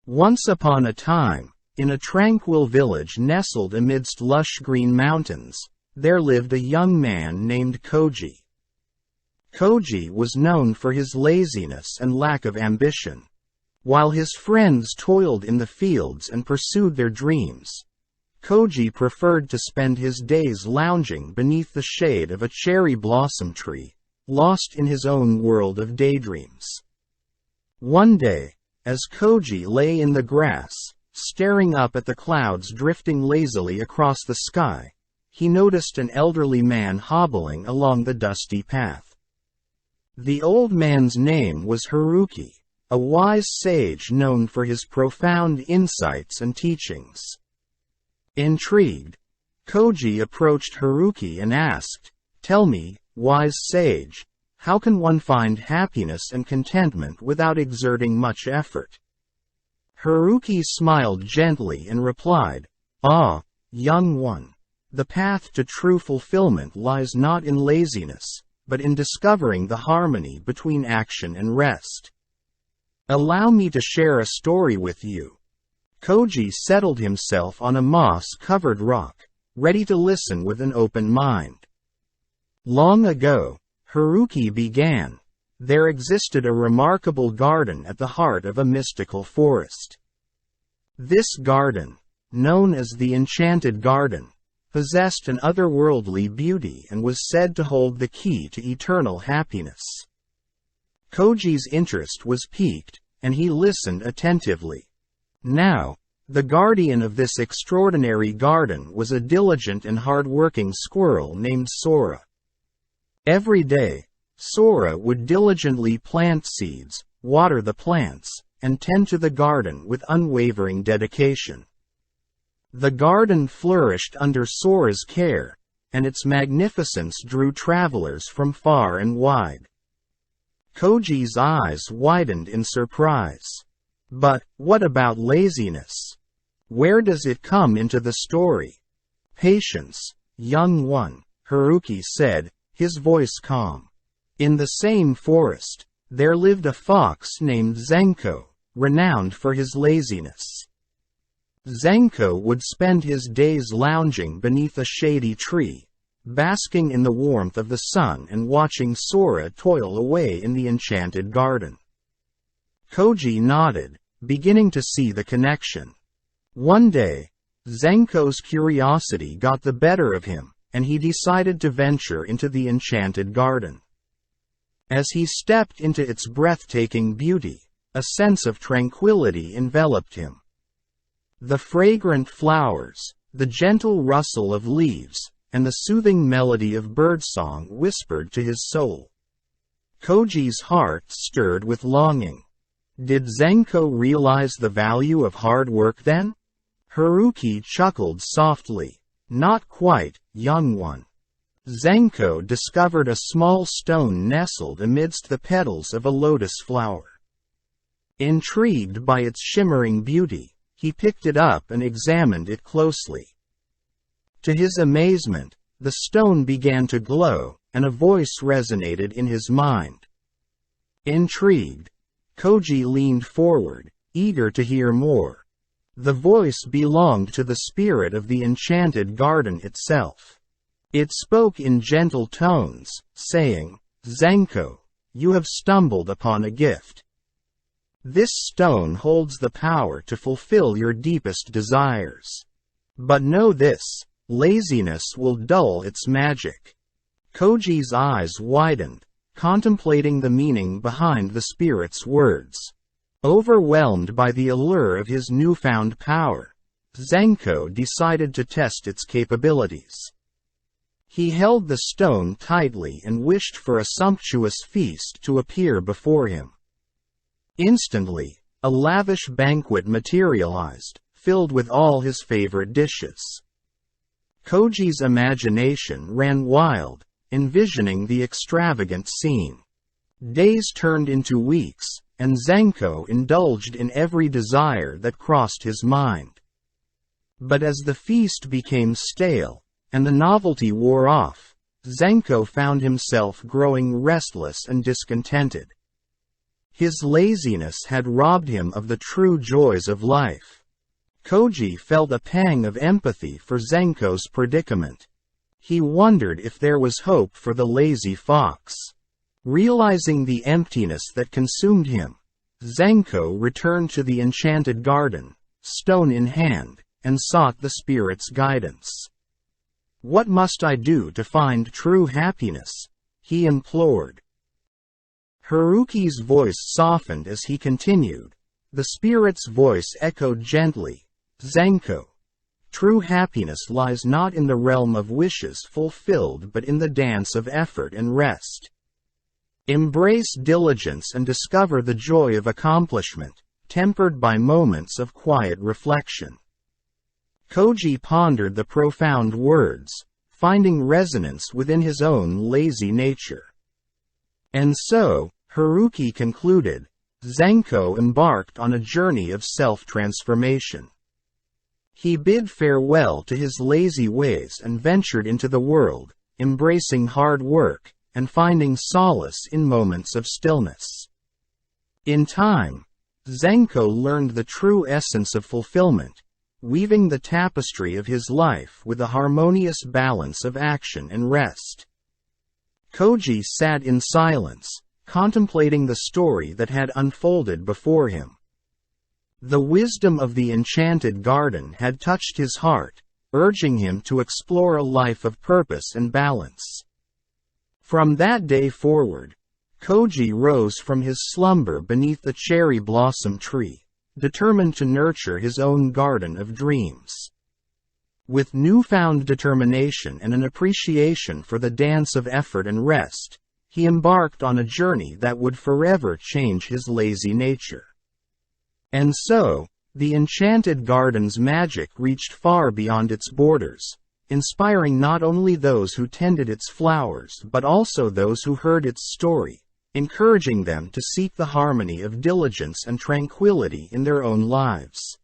Once upon a time, in a tranquil village nestled amidst lush green mountains, there lived a young man named Koji. Koji was known for his laziness and lack of ambition. While his friends toiled in the fields and pursued their dreams, Koji preferred to spend his days lounging beneath the shade of a cherry blossom tree, lost in his own world of daydreams. One day, as Koji lay in the grass, staring up at the clouds drifting lazily across the sky, he noticed an elderly man hobbling along the dusty path. The old man's name was Haruki, a wise sage known for his profound insights and teachings. Intrigued, Koji approached Haruki and asked, "Tell me, wise sage, how can one find happiness and contentment without exerting much effort?" Haruki smiled gently and replied, "Ah, young one, the path to true fulfillment lies not in laziness, but in discovering the harmony between action and rest. Allow me to share a story with you." Koji settled himself on a moss-covered rock, ready to listen with an open mind. Long ago, Haruki began, there existed a remarkable garden at the heart of a mystical forest. This garden, known as the Enchanted Garden, possessed an otherworldly beauty and was said to hold the key to eternal happiness. Koji's interest was piqued, and he listened attentively. Now, the guardian of this extraordinary garden was a diligent and hard-working squirrel named Sora. Every day, Sora would diligently plant seeds, water the plants, and tend to the garden with unwavering dedication. The garden flourished under Sora's care, and its magnificence drew travelers from far and wide. Koji's eyes widened in surprise. But, what about laziness? Where does it come into the story? "Patience, young one," Haruki said, his voice calm. In the same forest, there lived a fox named Zenko, renowned for his laziness. Zenko would spend his days lounging beneath a shady tree, basking in the warmth of the sun and watching Sora toil away in the enchanted garden. Koji nodded, beginning to see the connection. One day, Zenko's curiosity got the better of him, and he decided to venture into the enchanted garden. As he stepped into its breathtaking beauty, a sense of tranquility enveloped him. The fragrant flowers, the gentle rustle of leaves, and the soothing melody of birdsong whispered to his soul. Koji's heart stirred with longing. Did Zenko realize the value of hard work then? Haruki chuckled softly. "Not quite, young one." Zenko discovered a small stone nestled amidst the petals of a lotus flower. Intrigued by its shimmering beauty, he picked it up and examined it closely. To his amazement, the stone began to glow, and a voice resonated in his mind. Intrigued, Koji leaned forward, eager to hear more. The voice belonged to the spirit of the enchanted garden itself. It spoke in gentle tones, saying, "Zenko, you have stumbled upon a gift. This stone holds the power to fulfill your deepest desires. But know this, laziness will dull its magic." Koji's eyes widened, contemplating the meaning behind the spirit's words. Overwhelmed by the allure of his newfound power, Zenko decided to test its capabilities. He held the stone tightly and wished for a sumptuous feast to appear before him. Instantly, a lavish banquet materialized, filled with all his favorite dishes. Koji's imagination ran wild, envisioning the extravagant scene. Days turned into weeks, and Zenko indulged in every desire that crossed his mind. But as the feast became stale, and the novelty wore off, Zenko found himself growing restless and discontented. His laziness had robbed him of the true joys of life. Koji felt a pang of empathy for Zenko's predicament. He wondered if there was hope for the lazy fox. Realizing the emptiness that consumed him, Zenko returned to the enchanted garden, stone in hand, and sought the spirit's guidance. "What must I do to find true happiness?" he implored. Haruki's voice softened as he continued. The spirit's voice echoed gently, "Zenko, true happiness lies not in the realm of wishes fulfilled but in the dance of effort and rest. Embrace diligence and discover the joy of accomplishment, tempered by moments of quiet reflection." Koji pondered the profound words, finding resonance within his own lazy nature. And so, Haruki concluded, Zenko embarked on a journey of self-transformation. He bid farewell to his lazy ways and ventured into the world, embracing hard work, and finding solace in moments of stillness. In time, Zenko learned the true essence of fulfillment, weaving the tapestry of his life with a harmonious balance of action and rest. Koji sat in silence, contemplating the story that had unfolded before him. The wisdom of the enchanted garden had touched his heart, urging him to explore a life of purpose and balance. From that day forward, Koji rose from his slumber beneath the cherry blossom tree, determined to nurture his own garden of dreams. With newfound determination and an appreciation for the dance of effort and rest, he embarked on a journey that would forever change his lazy nature. And so, the enchanted garden's magic reached far beyond its borders, inspiring not only those who tended its flowers but also those who heard its story, encouraging them to seek the harmony of diligence and tranquility in their own lives.